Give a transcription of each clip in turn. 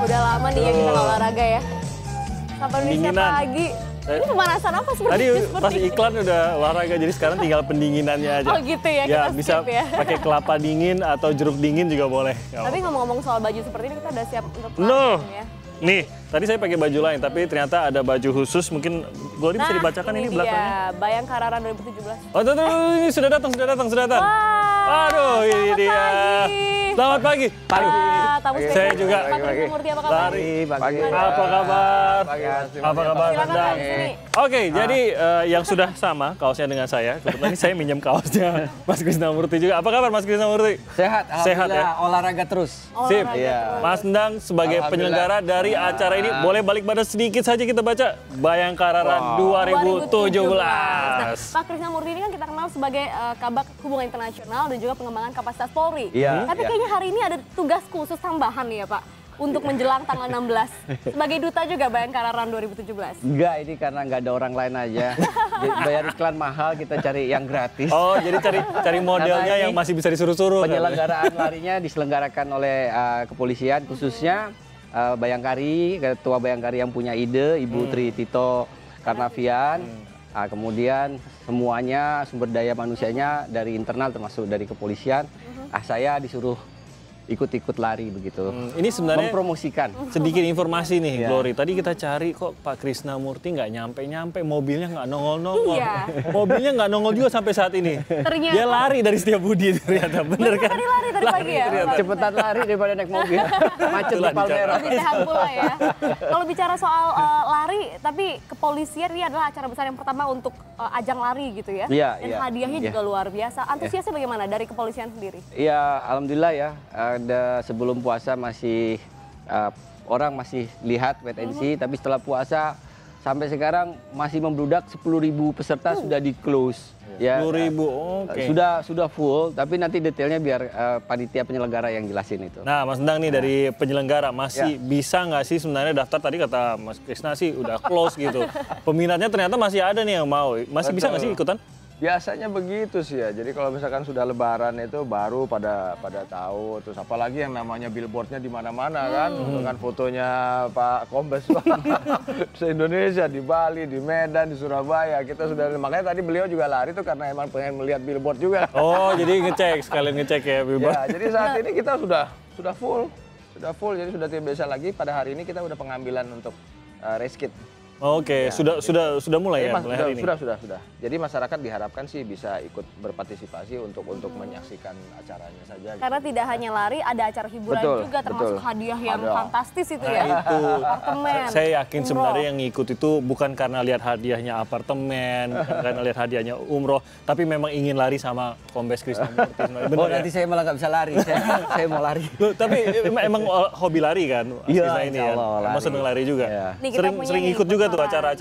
Udah lama nih ya kita nggak olahraga ya. Sampai Indonesia pagi. Ini pemanasan apa seperti Tadi ini? pas iklan udah olahraga, jadi sekarang tinggal pendinginannya aja. Oh gitu ya, Ya, kita bisa skip ya. pakai kelapa dingin atau jeruk dingin juga boleh. Tapi ngomong-ngomong soal baju seperti ini, kita udah siap untuk No. langsung ya. Nih, tadi saya pakai baju lain, tapi ternyata ada baju khusus. Mungkin Glory bisa dibacakan ini belakangnya. Bayangkara 2017. Oh, tuh, ini sudah datang. Wah, Aduh, ini selamat dia. pagi. Selamat pagi. Tamu Saya spesial juga. Pak Krisnamurti, apa kabar? Pagi. Apa kabar? Apa kabar? Silakan Sedang? Pak, di sini. Oke, jadi yang sudah sama kaosnya dengan saya. Kebetulan ini saya minjem kaosnya Mas Krisnamurti juga. Apa kabar Mas Krisnamurti? Sehat, Sehat ya? olahraga terus. Sip. Olahraga Iya. terus. Mas Endang sebagai penyelenggara dari acara ini, boleh balik pada sedikit saja kita baca Bayangkara 2017. Nah, Pak Krisnamurti ini kan kita kenal sebagai Kabak Hubungan Internasional dan juga pengembangan kapasitas Polri. Iya, Tapi iya. kayaknya hari ini ada tugas khusus tambahan nih ya Pak, untuk menjelang tanggal 16. Sebagai duta juga Bayangkara Run 2017. Enggak, ini karena nggak ada orang lain aja. Bayar iklan mahal, kita cari yang gratis. Oh, jadi cari modelnya Karena yang ini masih bisa disuruh-suruh. Penyelenggaraan larinya diselenggarakan oleh kepolisian, khususnya Bayangkari, Ketua Bayangkari yang punya ide, Ibu Tri Tito Karnavian. Kemudian semuanya sumber daya manusianya dari internal termasuk dari kepolisian. Saya disuruh ikut-ikut lari begitu. Ini sebenarnya Mempromosikan. sedikit informasi nih, Iya. Glory. Tadi kita cari kok Pak Krisnamurti nggak nyampe-nyampe, mobilnya nggak nongol-nongol. Iya. Mobilnya nggak nongol juga sampai saat ini. Ternyata. Dia lari dari Setiabudi ternyata, bener kan? Tadi lari tadi pagi ya? ternyata. Cepetan lari daripada naik mobil. Macet di Itulah Palmera. Lebih sehat pula ya. Kalau bicara soal lari, tapi kepolisian ini adalah acara besar yang pertama untuk ajang lari gitu ya. Iya, Dan iya. hadiahnya Iya. juga luar biasa. Antusiasnya bagaimana dari kepolisian sendiri? Ya, alhamdulillah ya. Ada sebelum puasa masih orang masih lihat wait and see, tapi setelah puasa sampai sekarang masih membludak 10.000 peserta sudah di close. Ya, 10.000, oke. Sudah full, tapi nanti detailnya biar panitia penyelenggara yang jelasin itu. Nah, Mas Endang nih dari penyelenggara masih bisa nggak sih sebenarnya daftar, tadi kata Mas Krisna sih udah close gitu. Peminatnya ternyata masih ada nih yang mau. Masih bisa nggak sih ikutan? Biasanya begitu sih ya. Jadi kalau misalkan sudah Lebaran itu baru pada tahu. Terus apalagi yang namanya billboardnya di mana-mana kan, dengan fotonya Pak Kombes se-Indonesia di Bali, di Medan, di Surabaya. Kita sudah, makanya tadi beliau juga lari tuh karena emang pengen melihat billboard juga. Oh, jadi sekalian ngecek ya, Bibas. Ya, jadi saat ini kita sudah full, jadi sudah tidak bisa lagi. Pada hari ini kita udah pengambilan untuk race kit. Oke, sudah mulai ya, mulai hari ini. Sudah. Jadi masyarakat diharapkan sih bisa ikut berpartisipasi untuk menyaksikan acaranya saja. Karena gitu. tidak hanya lari, ada acara hiburan Betul, juga, termasuk betul. hadiah yang Ada. fantastis itu Nah, ya. itu. Apartemen. Saya yakin umroh. sebenarnya yang ngikut itu bukan karena lihat hadiahnya apartemen, bukan karena lihat hadiahnya umroh, tapi memang ingin lari sama Kombes Krisnamurti. Bener Oh, ya? nanti saya malah nggak bisa lari. Saya mau lari. Loh, tapi emang hobi lari kan? Mas Iya, Krisna ini insya kan? Allah, Emang lari. seneng lari juga? Iya. Nih, kita punya Sering nih, ikut juga tuh bocoran.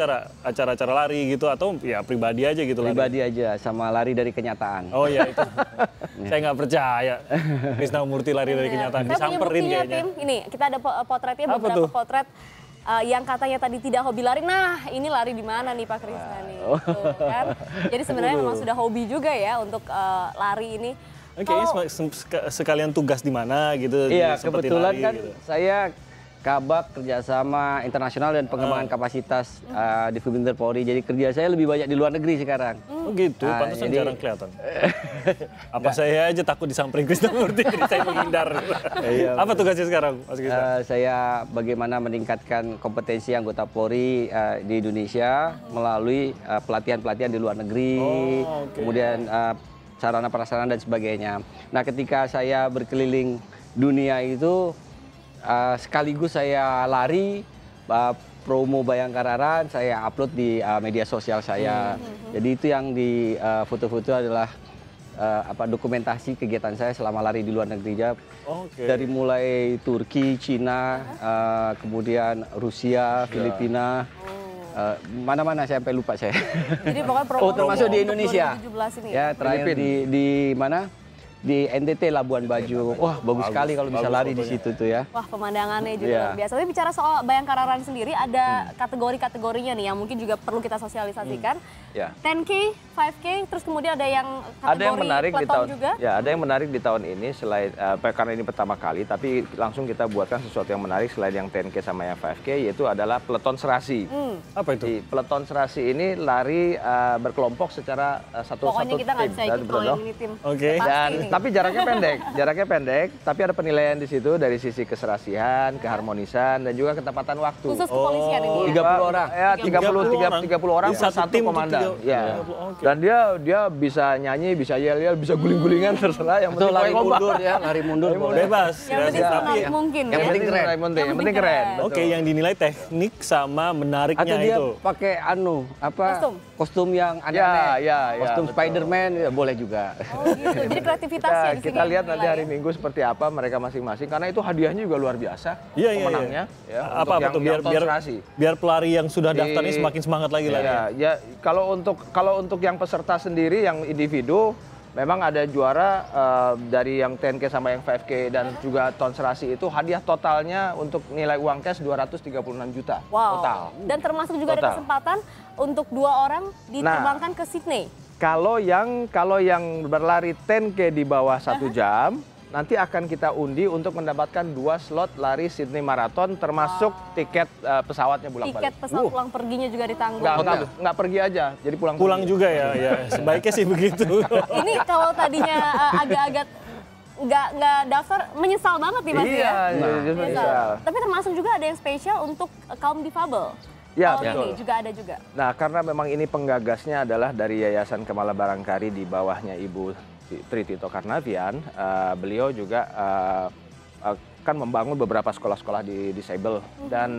acara-acara lari gitu, atau ya pribadi aja gitu lari? Pribadi aja, sama lari dari kenyataan. Oh iya itu. Saya nggak percaya. Krisnamurti lari dari kenyataan. Saya punya Disamperin buktinya, kayaknya. Tim. Ini, kita ada potretnya, Apa beberapa tuh? potret yang katanya tadi tidak hobi lari. Nah, ini lari di mana nih Pak Krisna nih? Tuh, kan? Jadi sebenarnya memang sudah hobi juga ya untuk lari ini. Oke, sekalian tugas di mana gitu? Iya, disempetin kebetulan lari kan gitu. saya Kabak kerjasama internasional dan pengembangan kapasitas di Divisi Polri. Jadi kerja saya lebih banyak di luar negeri sekarang. Oh gitu, pantesan jadi- jarang kelihatan. Apa saya aja takut disamperin Krisnamurti, jadi saya menghindar. Apa tugasnya sekarang, Mas Krisna? Saya bagaimana meningkatkan kompetensi anggota Polri di Indonesia melalui pelatihan-pelatihan di luar negeri, Oh, oke. kemudian sarana prasarana dan sebagainya. Nah, ketika saya berkeliling dunia itu sekaligus saya lari promo Bayangkara Run, saya upload di media sosial saya. Jadi itu yang di foto-foto adalah dokumentasi kegiatan saya selama lari di luar negeri. Oke. Dari mulai Turki, Cina, kemudian Rusia, Filipina, mana-mana saya sampai lupa saya. Jadi pokoknya promo Oh, termasuk di untuk Indonesia. 2017 ini. Ya, terakhir di mana? di NTT Labuan Bajo. Wah, bagus sekali kalau bisa lari di situ tuh ya. Wah, pemandangannya juga Iya. luar biasa. Tapi bicara soal Bayangkara Run sendiri, ada kategori-kategorinya nih yang mungkin juga perlu kita sosialisasikan. Ya. 10K, 5K, terus kemudian ada yang kategori Ada yang menarik di peloton tahun juga. ya, ada yang menarik di tahun ini selain karena ini pertama kali, tapi langsung kita buatkan sesuatu yang menarik selain yang 10K sama yang 5K, yaitu adalah peleton serasi. Apa itu? Di peleton serasi ini lari berkelompok secara satu Pokoknya kita nggak bisa ikut kalau yang ini tim. Oke. Pasti Dan nih. tapi jaraknya pendek, tapi ada penilaian di situ dari sisi keserasian, keharmonisan dan juga ketepatan waktu. Khusus kepolisian ini ya. 30 orang. Ya, 30 orang Di per satu satu tim tuh komandan. 30. Ya. Oke. Dan dia bisa nyanyi, bisa yel-yel, bisa guling-gulingan terserah, yang Betul, penting lari pokoknya kompak. mundur ya, lari mundur boleh. Bebas. Yang penting Tapi- semenarik mungkin yang ya. penting keren. Yang penting keren. Oke, yang dinilai teknik sama menariknya Atau dia itu. pakai Kostum. kostum yang aneh-aneh. Ya, Kostum betul. Spider-Man ya, boleh juga. Oh gitu. Jadi kreativitas ya di sini. Kita lihat nanti dinilai hari ya. Minggu seperti apa mereka masing-masing, karena itu hadiahnya juga luar biasa. Iya, iya, pemenangnya. iya. Ya, Apa untuk tuh yang biar serasi. biar pelari yang sudah daftar ini semakin semangat lagi lah. Ya, kalau untuk yang peserta sendiri yang individu memang ada juara dari yang 10K sama yang 5K dan juga ton serasi itu hadiah totalnya untuk nilai uang cash 236 juta Wow. total. Dan termasuk juga ada Total. kesempatan untuk 2 orang diterbangkan ke Sydney. Kalau yang berlari 10K di bawah 1 jam, nanti akan kita undi untuk mendapatkan 2 slot lari Sydney Marathon termasuk tiket pesawatnya pulang Tiket balik. pesawat pulang perginya juga ditanggung. Nggak pergi aja, jadi pulang Pulang pergi. juga ya, ya. Sebaiknya sih begitu. Ini kalau tadinya agak-agak nggak daftar, menyesal banget nih Mas Iya, ya. jadi menyesal. Tapi termasuk juga ada yang spesial untuk kaum difabel. Ya, Tahun betul. ini juga ada juga. Nah, karena memang ini penggagasnya adalah dari Yayasan Kemala Barangkari di bawahnya Ibu Tri Tito Karnavian, beliau juga akan membangun beberapa sekolah-sekolah di disable dan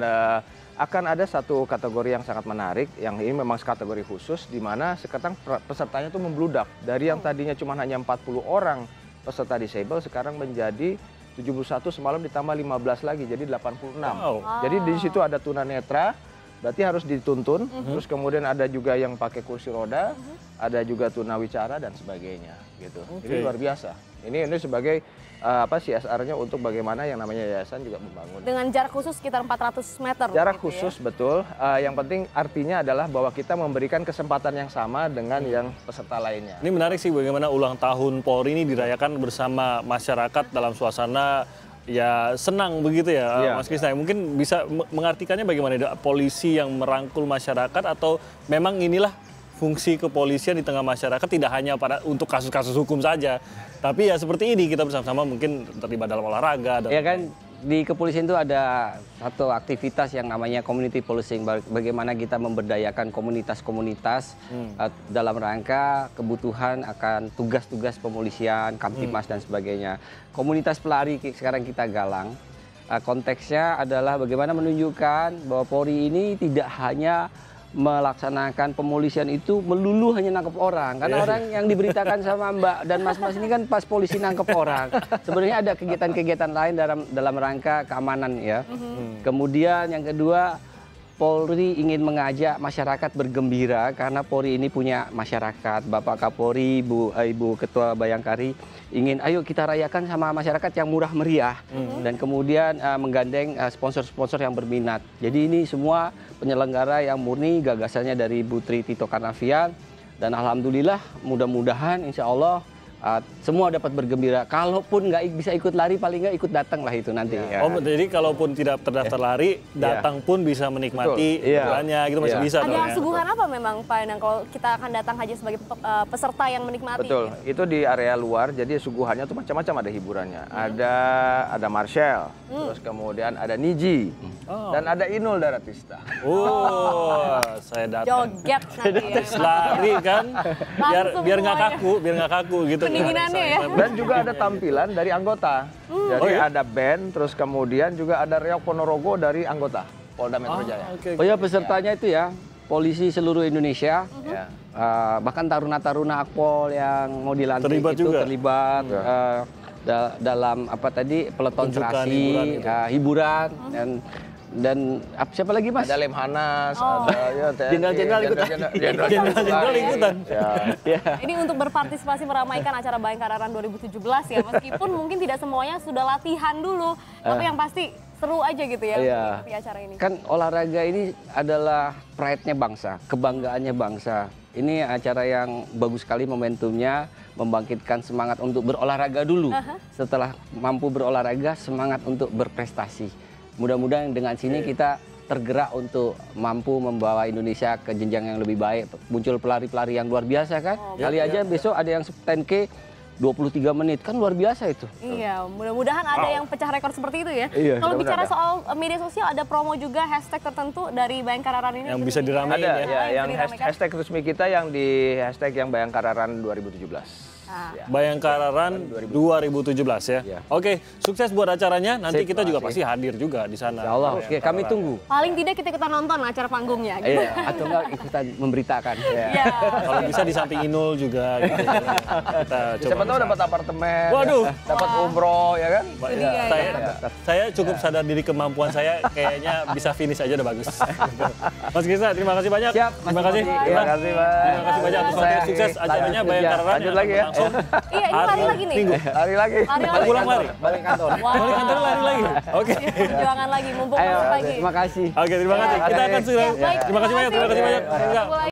akan ada satu kategori yang sangat menarik, yang ini memang kategori khusus di mana sekarang pesertanya itu membludak dari yang tadinya cuma hanya 40 orang peserta disable sekarang menjadi 71, semalam ditambah 15 lagi jadi 86. Wow. Jadi di situ ada tunanetra, berarti harus dituntun, terus kemudian ada juga yang pakai kursi roda, ada juga tunawicara dan sebagainya gitu. Ini Oke. luar biasa. Ini sebagai CSR-nya untuk bagaimana yang namanya yayasan juga membangun. Dengan jarak khusus sekitar 400 meter. Jarak gitu khusus ya. betul. Yang penting artinya adalah bahwa kita memberikan kesempatan yang sama dengan yang peserta lainnya. Ini menarik sih bagaimana ulang tahun Polri ini dirayakan bersama masyarakat dalam suasana ya senang begitu ya, Iya. Mas Krisna. Mungkin bisa mengartikannya bagaimana, polisi yang merangkul masyarakat atau memang inilah fungsi kepolisian di tengah masyarakat, tidak hanya untuk kasus-kasus hukum saja, tapi ya seperti ini kita bersama-sama mungkin terlibat dalam olahraga. Ya kan, di kepolisian itu ada satu aktivitas yang namanya community policing, bagaimana kita memberdayakan komunitas-komunitas dalam rangka kebutuhan akan tugas-tugas pepolisian, Kamtibmas dan sebagainya. Komunitas pelari sekarang kita galang, konteksnya adalah bagaimana menunjukkan bahwa Polri ini tidak hanya melaksanakan pemolisian itu melulu hanya nangkep orang, karena orang yang diberitakan sama Mbak dan Mas-mas ini kan pas polisi nangkep orang. Sebenarnya ada kegiatan-kegiatan lain dalam rangka keamanan ya. Kemudian yang kedua, Polri ingin mengajak masyarakat bergembira karena Polri ini punya masyarakat. Bapak Kapolri, Ibu Ketua Bayangkari ingin ayo kita rayakan sama masyarakat yang murah meriah dan kemudian menggandeng sponsor-sponsor yang berminat. Jadi ini semua penyelenggara yang murni gagasannya dari Ibu Tri Tito Karnavian dan alhamdulillah mudah-mudahan insya Allah semua dapat bergembira. Kalaupun nggak bisa ikut lari, paling nggak ikut datang lah itu nanti. Ya. Oh, jadi kalaupun tidak terdaftar lari, datang pun bisa menikmati hiburannya gitu, masih bisa dong Ada ya. suguhan apa memang Pak Endang kalau kita akan datang haji sebagai peserta yang menikmati? Betul, itu di area luar, jadi suguhannya tuh macam-macam, ada hiburannya. Ada Marshall, terus kemudian ada Niji, dan ada Inul Daratista. Oh, saya datang. Joget nanti ya. Lari kan, Langsung biar nggak semuanya. kaku gitu. Pendinginannya ya. Dan juga ada tampilan dari anggota. Jadi Oh, iya? ada band, terus kemudian juga ada reok Ponorogo dari anggota Polda Metro Jaya. Oke. Oh ya, pesertanya itu ya polisi seluruh Indonesia. Ya. Bahkan taruna-taruna Akpol yang mau dilantik Terlibat itu juga? terlibat dalam apa tadi peleton Tunjukkan serasi, hiburan gitu. hiburan dan Dan siapa lagi Mas? Ada Lemhanas, ada ya TNI. Jenderal-jenderal ikutan. Jenderal ikutan. Ya. Ini untuk berpartisipasi meramaikan acara Bayangkara Run 2017 ya, meskipun mungkin tidak semuanya sudah latihan dulu, tapi yang pasti seru aja gitu ya Iya. mengikuti acara ini. Kan olahraga ini adalah pride-nya bangsa, kebanggaannya bangsa. Ini acara yang bagus sekali momentumnya, membangkitkan semangat untuk berolahraga dulu. Setelah mampu berolahraga, semangat untuk berprestasi. Mudah-mudahan dengan sini kita tergerak untuk mampu membawa Indonesia ke jenjang yang lebih baik. Muncul pelari-pelari yang luar biasa kan. Kali aja besok ada yang 10K 23 menit, kan luar biasa itu. Iya, mudah-mudahan ada yang pecah rekor seperti itu ya. Iya, Kalau bicara mudah-mudahan soal media sosial, ada promo juga hashtag tertentu dari Bayangkara Run ini? Yang bisa diramein Ada ya. ya, yang bisa diramaikan. hashtag resmi kita yang di hashtag yang Bayangkara Run 2017. Nah, Bayangkara Run 2017 ya. Iya. Oke, sukses buat acaranya. Nanti Sip, kita juga makasih. pasti hadir juga di sana. Ya Allah, oke, kami tunggu. paling tidak kita ikutan nonton acara panggungnya. Gitu. Iya, atau enggak ikutan memberitakan. Iya. Kalau bisa di samping Inul juga gitu. Kita coba. Siapa tahu dapat apartemen, Waduh. dapat umroh ya kan? Itu dia, Saya cukup sadar diri kemampuan saya, kayaknya bisa finish aja udah bagus. Mas Krisna, terima kasih banyak. Siap, Mas terima kasih. Mandi. Terima kasih, Mas. Terima kasih banyak atas waktu sukses acaranya Bayangkara Run. Lanjut lagi ya. Iya, ini lari lagi nih. Minggu. Lari lagi. Lari lagi. Pulang lari. Balik kantor. Wow. Balik kantor lari lagi. Oke. Perjuangan lagi, mumpung Ayo, masuk lagi. terima kasih. Oke, terima kasih. Kita akan sudah. Baik, Terima kasih banyak. Terima kasih banyak. Ketemu lagi.